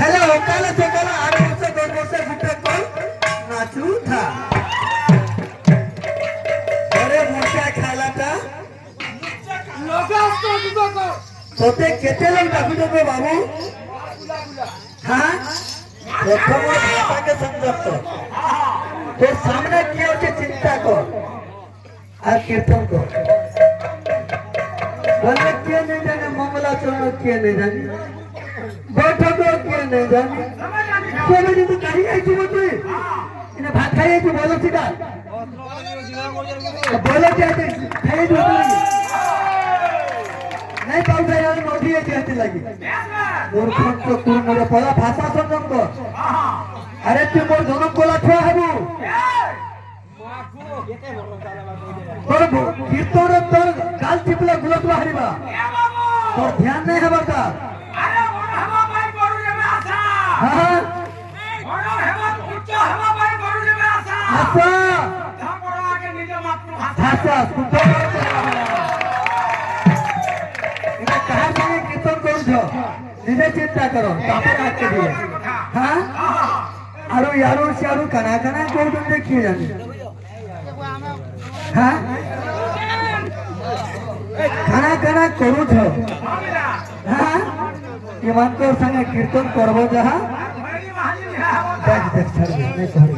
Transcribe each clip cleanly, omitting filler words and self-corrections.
Hello काला से काला 8 वर्ष 10 वर्ष गुटे कल नाचू था अरे मुर्चा खालाटा लोगास तो दुको তোতে কেতে লোক ডাকু দেবে বাবু হ্যাঁ প্রথম ভাষাকে সমঝত তোর সামনে কি হচ্ছে চিন্তা কর আর কীর্তন কর বললে কে নেই জানে মঙ্গলাচরণ কে নেই জানে বৈঠক কে নেই জানে কবে যদি গাড়ি আইছিস তুই এনে ভাত খাই আইছিস বলো সেটা বলো যে খাই দিবি नहीं पाउडा यार मोदी है कहते लगी मूर्खन तो तू मोर पला भाषा संयम को अरे तू मोर जन्म कोला छुआ हेबू तोर कीर्तन तोर गाल टिपला गुलत बाहरीबा तोर ध्यान नहीं है बता अरे मोर हवा भाई बड़ू रे में आशा हां मोर हवा उच्च हवा भाई बड़ू रे में आशा आशा धापड़ा आगे निज मातृभाषा भाषा शुद्ध कहा जाए कीर्तन करो निजे चिंता करो तापर आके दिए हाँ आरो यारो शारो कना कना कोड देखिए जाने हाँ कना कना करो छो हाँ ये मान को संगे कीर्तन करबो जहाँ देख देख छड़ नहीं कहर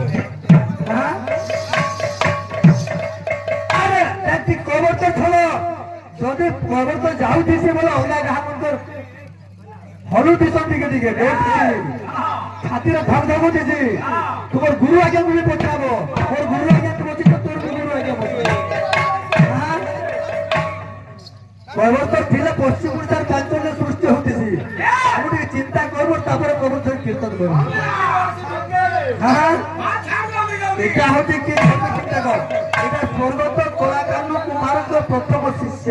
हाँ अरे देखती कोबर तो छलो যদি খবর তো যাও দিছে বলে ওলা গাহ মন্তর হলু দিছন দিকে দিকে ছাতিরে ধর ধর দিছি তোমার গুরু আগে মুই পছাবো ওর গুরু আগে তুমি তো তোর গুরু আগে বসে হ্যাঁ খবর তো দিলে পশ্চিম উড়িষ্যার কাঞ্চনে সৃষ্টি হতেছি আমি চিন্তা করব তারপরে খবর তো কীর্তন করব হ্যাঁ এটা হতে কি চিন্তা কর এটা স্বর্গত কলাকান্ড কুমারক প্রথম শিষ্য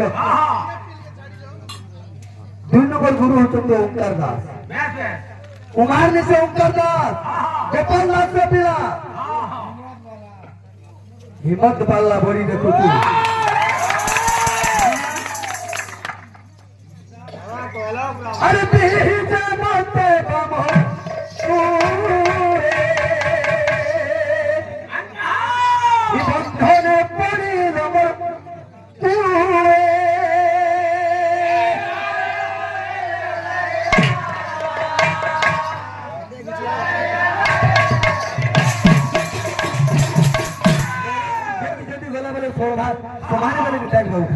2 নম্বর গুরু হচ্ছেন ওঙ্কার দাস কুমার নিচে ওঙ্কার দাস গোপাল দাস পিলা হিম্মত পাল্লা বড়ি দেখো তুই আরে বিহিতে মতে বাম বন্ধনে পড়ি নমর समाने वाले भी टाइम बहुत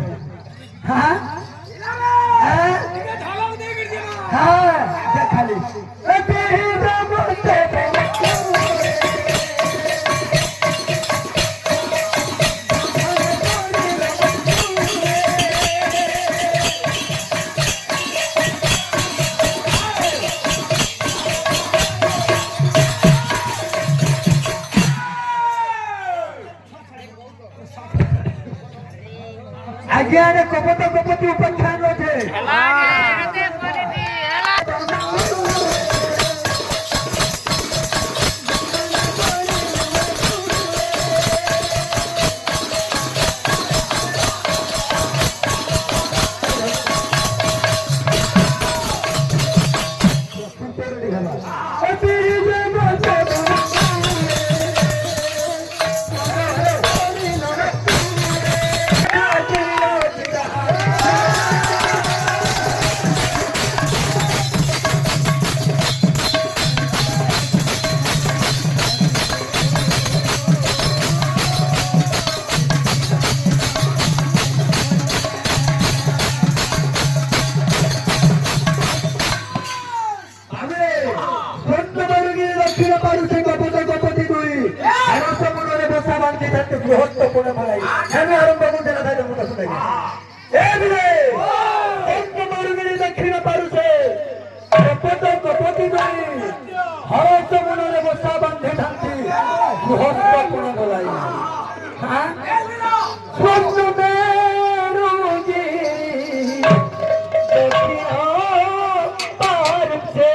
हाँ हाँ खाली ज्ञान कपट कपटी उपाख्यान रहे গুরুত্বপূর্ণ বলাই আমি আরম্ভ করতে না তাই মুখ শুনাই এই বিলে অন্তমরুগিনী দক্ষিণ পারুছে কপট কপটি দই হরস মନରେ বসা বান্ধে ঢান্তি গুরুত্বপূর্ণ বলাই হ্যাঁ অন্তমরুগিনী দক্ষিণ পারুছে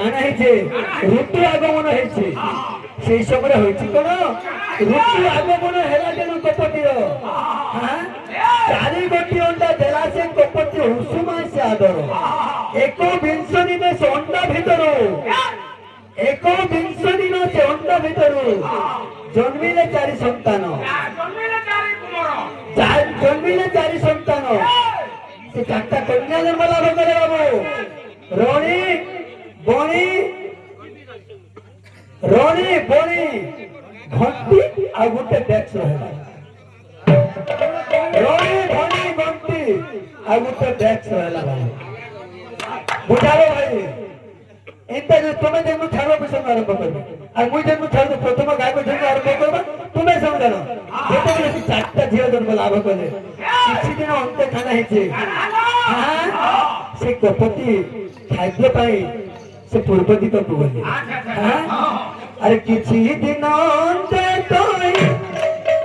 কানা হয়েছে ঋতু আগমন হয়েছে সেই সময় হয়েছে কোন ঋতু আগমন হেলা যেন কপতির হ্যাঁ চারি গোটি অন্ডা দেলা সে কপতি হুসুমা সে আদর এক বিংশ দিনে সে অন্ডা ভিতর এক বিংশ দিন সে অন্ডা ভিতর জন্মিলে চারি সন্তান জন্মিলে চারি সন্তান সে চারটা কন্যা জন্ম লাভ করে বাবু রণী বণী রণী বণী ঘন্টি আর গোটে ডেক্স রহলা রণী বণী ঘন্টি আর গোটে ডেক্স রহলা বুঝাবো ভাই এটা যে তুমি যেন ছাড়ো পিছন আরম্ভ করবে আর মুই যেন ছাড়ো প্রথম গায়ক জন্য আরম্ভ করবা তুমি সমঝান যেতেବେଳେ ସେ ଚାରିଟା ଝିଅ ଜନ୍ମ ଲାଭ କଲେ କିଛି ଦିନ ଅନ୍ତେ ଖାନା ହେଇଛି ସେ କପତି ଖାଦ୍ୟ ପାଇଁ ସେ ପୂର୍ବ ଦିଗକୁ ଗଲେ ଆରେ କିଛି ଦିନ ଅନ୍ତେ ତୋଇ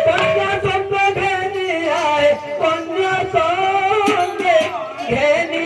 କନ୍ୟା ସଙ୍ଗ ଘେନି ଆଏ କନ୍ୟା ସଙ୍ଗେ ଘେନି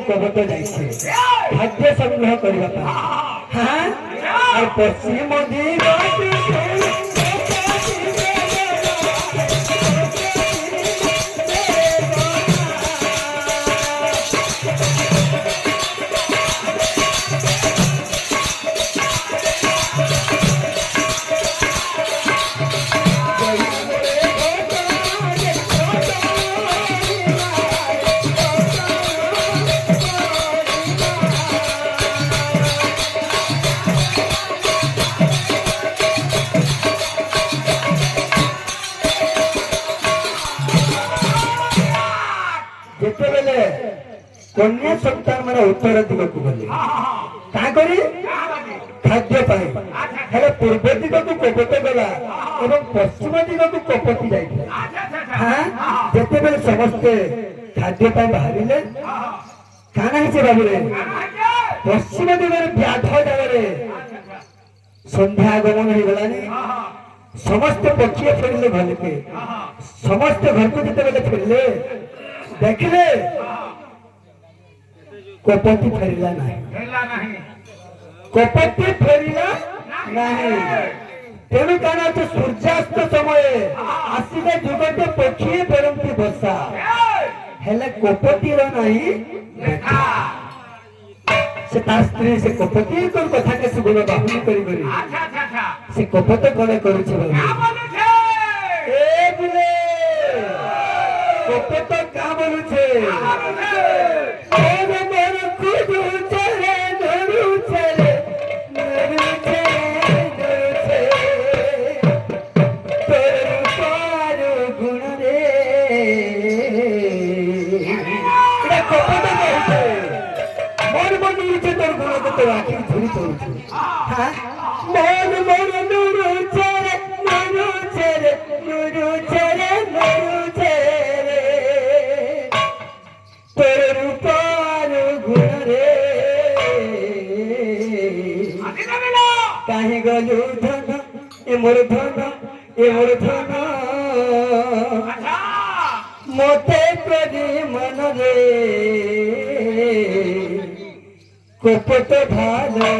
কবত যাইছে খাদ্য সংগ্রহ করিবা হ্যাঁ আর পশ্চিম দিগতে যেতেবেলে কন্যা সন্তান মানে উত্তর দিগକୁ গলে তা করি খাদ্য পাই হেলে পূর্ব দিগକୁ কপত গলা এবং পশ্চিম দিগକୁ কপতি যাইছে হ্যাঁ যেতেবেলে সমস্তে খাদ্য পাই বাহারিলে কানা হইছে বাবুরে পশ্চিম দিগরে ব্যাধ জায়গারে সন্ধ্যা আগমন হয়ে গলানি সমস্ত পক্ষী ফেরিলে ঘরকে সমস্ত ঘরକୁ যেতেবেলে ফেরিলে देखले कपति फेरिला नहीं कपति फेरिला नहीं तेणु काना तो सूर्यास्त समय आसिले जुगते पक्षी फेरंती बसा हेले कपति रो नहीं देखा से तार स्त्री से कपति कोन कथा के सुबह बाहुली करी करी से कपत कोने करू छ ए बिले कपत का बोलू छे ओरे मोर कुदू चले नरू चले नरू चले तोर पार गुण रे एटा कपत कहते मोर बनू छे तोर गुण को तो आखिर झुरी तोड़ हां मोर मोर नरू चले नरू चले नरू चले नरू काहे गलू धन ए मोर धन मोते प्रति मन रे कपट भाले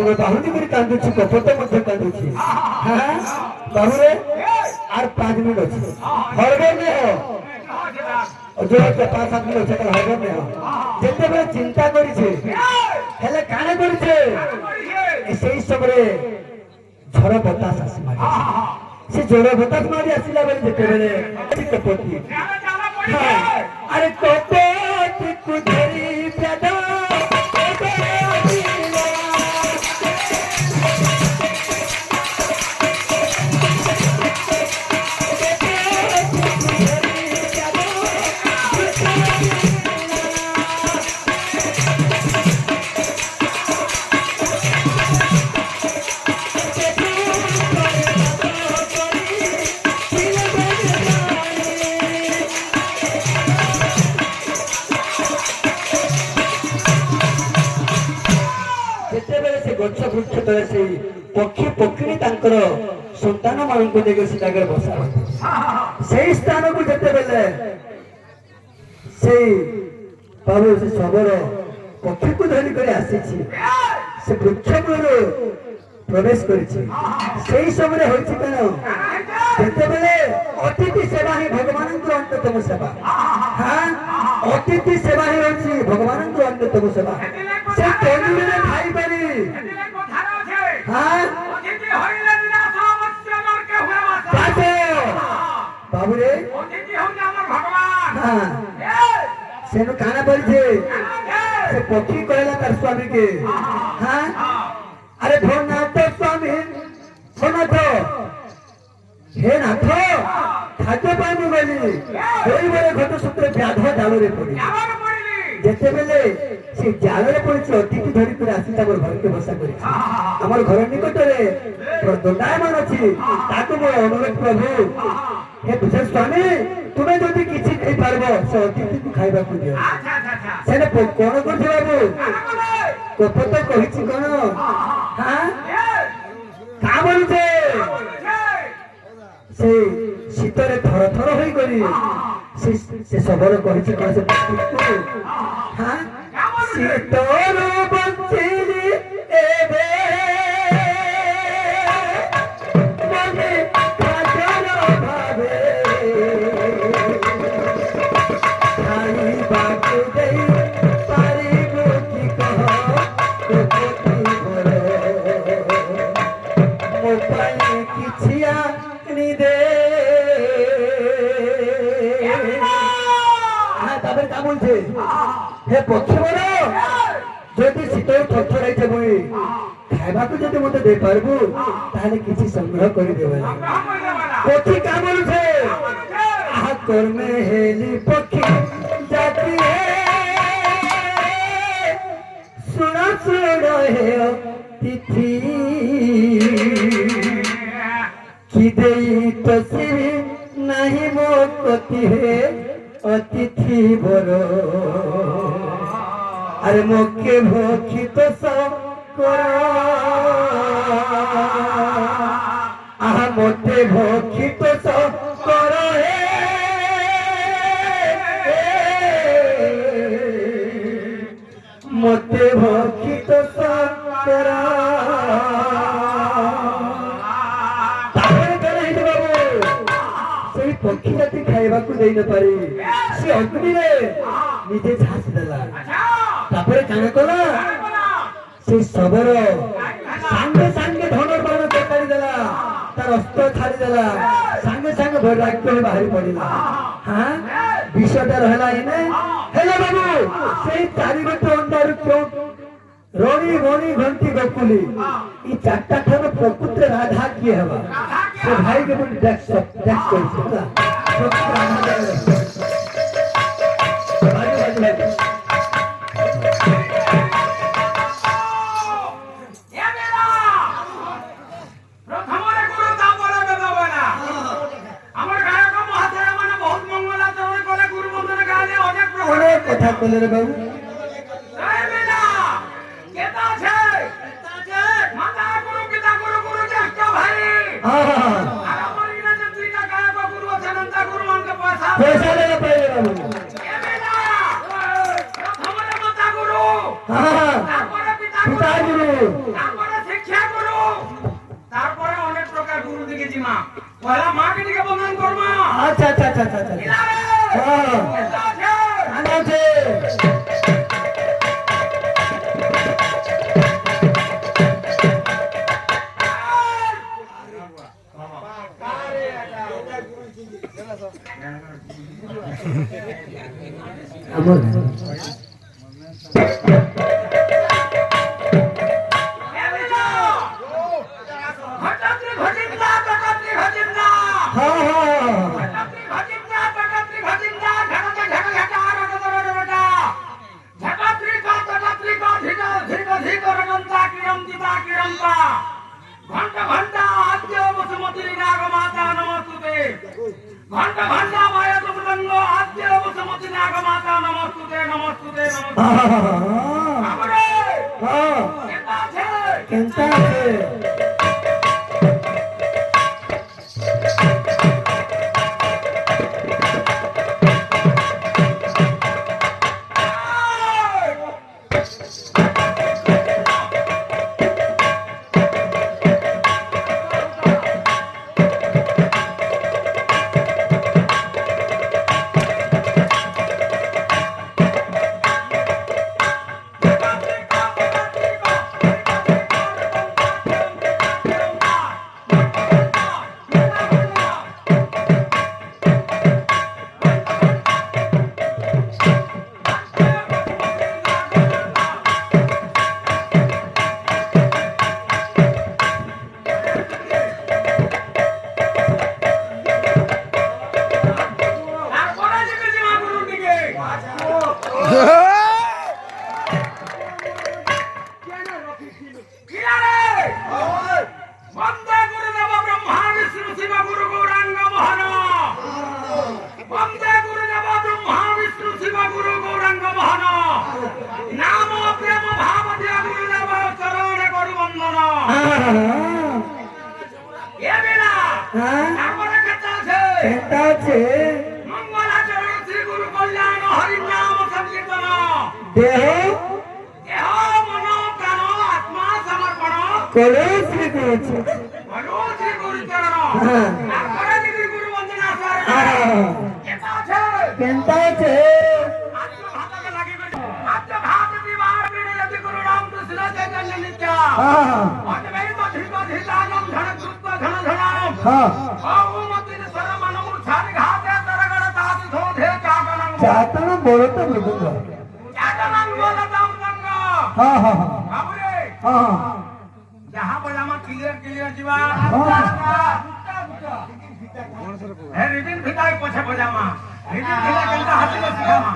বাবুরে বাহুনি করে কান্দুছি কপট মধ্যে কান্দুছি হ্যাঁ বাবুরে আর 5 মিনিট আছে হরবে নেহ जो 5-7 মিনিট আছে তাহলে হরবে নেহ যেতেবেলে চিন্তা করিছে হেলে কানে করিছে সেই সময়ে ঝড় বতাস আসি মারি সে ঝড় বতাস মারি আসিলা বেলে যেতেবেলে কপটি আরে কপটি কুধরি প্যাদা गच्छ वृक्ष तले से पक्षी पक्षी तांकर संतान मानक देखि से जागर बसा से स्थान को जते बेले से बाबू से सबर पक्षी को धरि करे आसी छी से वृक्ष पर प्रवेश करि छी सेही समय होछि कन जते बेले अतिथि सेवा ही भगवान को अन्यतम सेवा हां अतिथि सेवा ही होछि भगवान को अन्यतम सेवा से तोजुरे खाई पारी बाबू रे सेनु काना बोलछे से पक्षी कहला तार स्वामी के हां अरे भोनाथ स्वामी भोनाथ हे नाथ खाद्य पानी बोली ओई बरे घट सूत्र व्याध डाल रे पड़ी जेते बेले से जाल रे पड़ी अतिथि धरि कर आसी तार घर के बसा करी हमर घर निकट रे दंडायमान अछि ताको मोर अनुरोध प्रभु हे विशेष स्वामी तुम्हें जदि किछि खाई पारबो से अतिथि को खाइबा को दियो सेने कोन को बाबू कपत कहिछि कोन हां का बोलछे से शीतरे थर थर होई करी से सबल कहिछि कोन से हां शीतल बंचिली एबे मने काजर भावे खाई बाकु देई पारिबो की कह कोती बोले मो पाई किछिया नी दे हां तबे का बोलछे हे पक्षी बोलो যদি শীতল থরথরাইছে বই খাইবাকু যদি মতে দেই পারবু তাহলে কিছু সংগ্রহ করে দেবে পক্ষী কা বলছে আহ কর্মে হেলি পক্ষী জাতি হে सुना सुनो हे तिथि कि देई तो सिरी नहीं मो कति हे अतिथि बरो अरे मोके भोखी तो सब करो आह मोटे भोखी तो सब करो हे मोटे भोखी तो सब करो पक्षी जाति खाइबा को देई न पारी से अग्नि रे निजे झास देला तापरे काना कोला से सबर संगे संगे धनर बाण तकारी देला तार अस्त्र छाड़ी देला संगे संगे भैराग्य बाहरी पड़िला हां विषयटा रहला इने हेलो बाबू से चारि गोटे अंडार क्यों रोणी रोणी घंटी गोकुली ई चारटा ठार प्रकृति राधा किए हवा से भाई के बोल डेक्स करै छला कथा कहले रे बाबू पैसा लेना पड़ेगा बाबू पिता गुरु জিমা পয়লা মাকে দিকে বন্ধন করমা আচ্ছা আচ্ছা আচ্ছা আচ্ছা আচ্ছা ইলারে হ্যাঁ এটা আছে ভালো আছে আমার এলিনা ঘটাত্রী ঘটিন্দা ঘটাত্রী ঘটিন্দা হ্যাঁ হ্যাঁ ঘটাত্রী ঘটিন্দা ঘটাত্রী ঘটিন্দা ঘটাতে ঘটা ঘটা রটা ঘটাত্রী কা ধিকা ধিকা ধিকা রগন্তা কিরমতা ঘন্টা ঘন্টা আদ্য বসুমতী নাগমাতা নমস্তুতে ঘন্টা ঘন্টা মায়া তুমলঙ্গ আদ্য বসুমতী নাগমাতা নমস্তুতে নমস্তুতে নমস্তুতে আমরে হ্যাঁ কেতা আছে কেনতা আছে তারপরে দিকে জিমা গুরুর দিকে ইলারে বন্দে গুরুদেব ব্রহ্মা বিষ্ণু শিব গুরু গৌরাঙ্গ মহান বন্দে গুরুদেব ব্রহ্মা বিষ্ণু শিব গুরু গৌরাঙ্গ মহান নাম প্রেম ভাব দিয়া গুরুদেব চরণে করু বন্দন এ বেলা হ্যাঁ তারপরে কেতা আছে কেনতা আছে মঙ্গলাচরণ শ্রী গুরু কল্যাণ হরি নাম সংকীর্তন দেহ দেহ মন প্রাণ আত্মা সমর্পণ করে শ্রী করেছে বলো শ্রী গুরু চরণ হ্যাঁ। তারপরে দিকে গুরু বন্দনা স্বর্গ হ্যাঁ কেতা আছে কেনতা আছে আত্মঘাতকে লাগি গই আত্মঘাত বিবাহ বিড়ে যতি গুরু রাম কৃষ্ণ চৈতন্য নিত্য হ্যাঁ অদ্বৈত ধৃত ধৃতানম ধন কৃত্য ধন ধনম হ্যাঁ অমতি সরমন মূর্ছানি ঘাতে তরগড় তাতি ধোধে চাটনং চাতন বড় তো মৃদঙ্গ চাটনং বলতম সঙ্গ হ্যাঁ হ্যাঁ হ্যাঁ বাবুরে হ্যাঁ যাহা বলামা ক্লিয়ার জিবা হে রিবিন ভিতাই পছে বজামা রিবিন ভিলা কেনটা হাতে শিখামা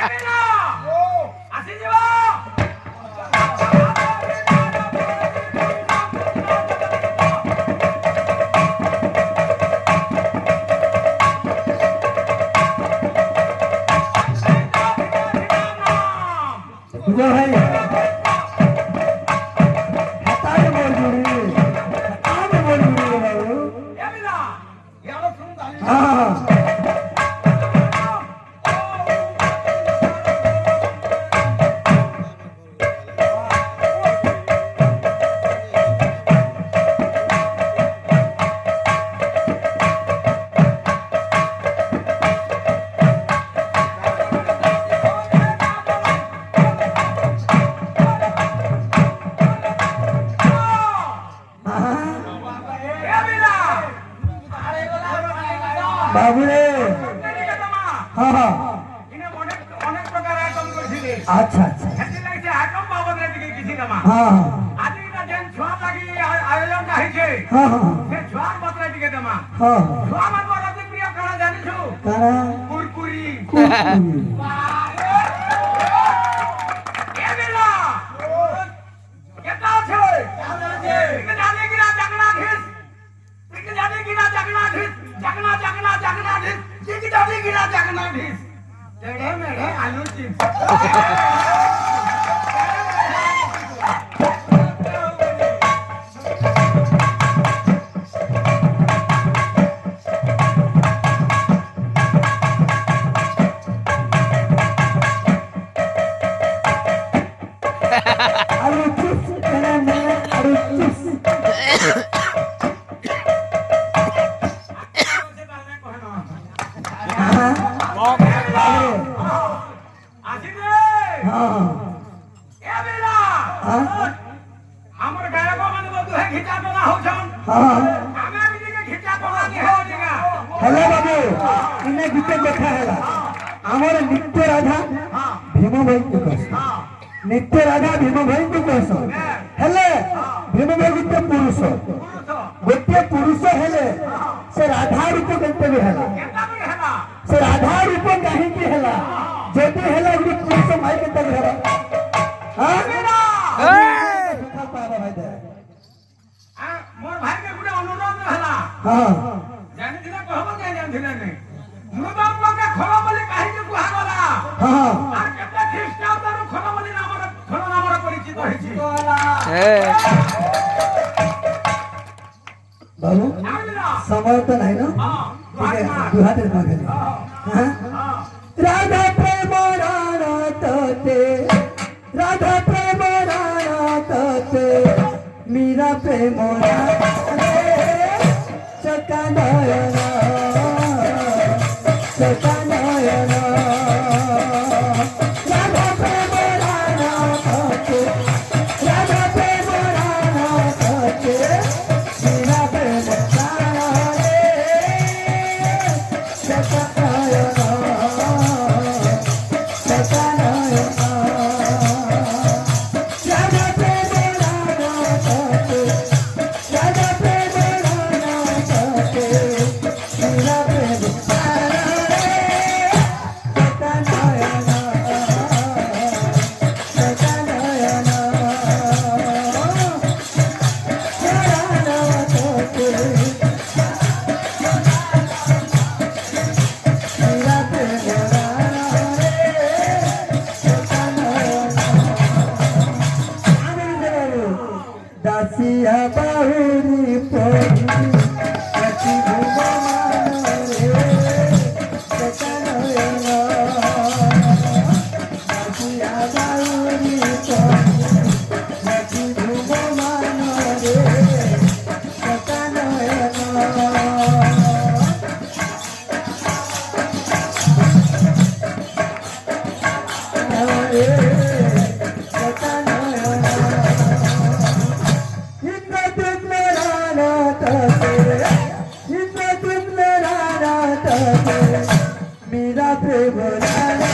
এলিনা আসি জিবা বুঝো ভাই হাতায় মরজুরি হাতায় মরজুরি বাবু এলিনা ইয়ালো শুনতা হ্যাঁ এলিনা বাবু রে এদিকে তোমা হ্যাঁ হ্যাঁ ইনে অনেক প্রকার আইটেম কইছিলি আচ্ছা আচ্ছা হেতি লাগছে আইটেম বাবদরে দিকে কিছু নামা হ্যাঁ আজি না যেন ছোয়া লাগি আয়োজন কাহিছে হ্যাঁ হ্যাঁ সে ছোয়ার বদলে দিকে দেমা হ্যাঁ ছোয়া মাত বড় প্রিয় কানা জানিছো তারা কুরকুরি কুকুরি এবেলা কেতা আছে তুমি জানে কিনা জাগনা ঘিস তুমি জানে কিনা জাগনা ঘিস জাগনা ঘিস তুমি জানে কিনা জাগনা ডিশ তেড়ে মেড়ে আলু চিপস আলু চিপস তেড়ে মেড়ে আলু চিপস হ্যাঁ আসিবে হ্যাঁ এবেলা হ্যাঁ আমার গায়ক মানে দুহে খিচা তোলা হউছন হ্যাঁ আমি দিকে খিচা তোলা কি হও দিগা হ্যালো বাবু ইনে গুটে কথা হেলা আমার নিত্য রাধা ভীম ভাই কস নিত্য রাধা ভীম ভাই কস হেলে ভীম ভাই গুটে পুরুষ গোटे पुरुष हेले से राधा रूप केते भी हेला কেনটা বলি হেলা से राधा रूप काहे की हेला जदी हेला गुटे पुरुष माई केते भी हेला हां सुखा पाबा भाई दे মোর ভাইকে গুটে অনুরোধ হেলা हां জানি দিলে কহব কে জানি দিলে নাই মৃদম লোকে খোল বলি কাহিনী কুহা গলা हां আর কেতে খ্রিস্টানদের খোল বলি নামর খোল নামর পরিচিত হইছি बाबू জানিলা समय तो नहीं ना ठीक है दुहाते मांगे हां राधा प्रेम राणा तोते राधा प्रेम राणा तोते मीरा प्रेम राणा चका नयना राधा प्रेम राणा तोते राधा प्रेम राणा तोते मीरा प्रेम राणा चका नयना राधा प्रेम राणा तोते राधा प्रेम राणा तोते मीरा प्रेम राणा चका नयना राणा तोते मीरा प्रेम राणा चका नयना दासिया बाहुरी परी कति भुवन रे चका नयना दासिया बाहुरी परी कति भुवन रे चका नयना मीरा प्रेम राणा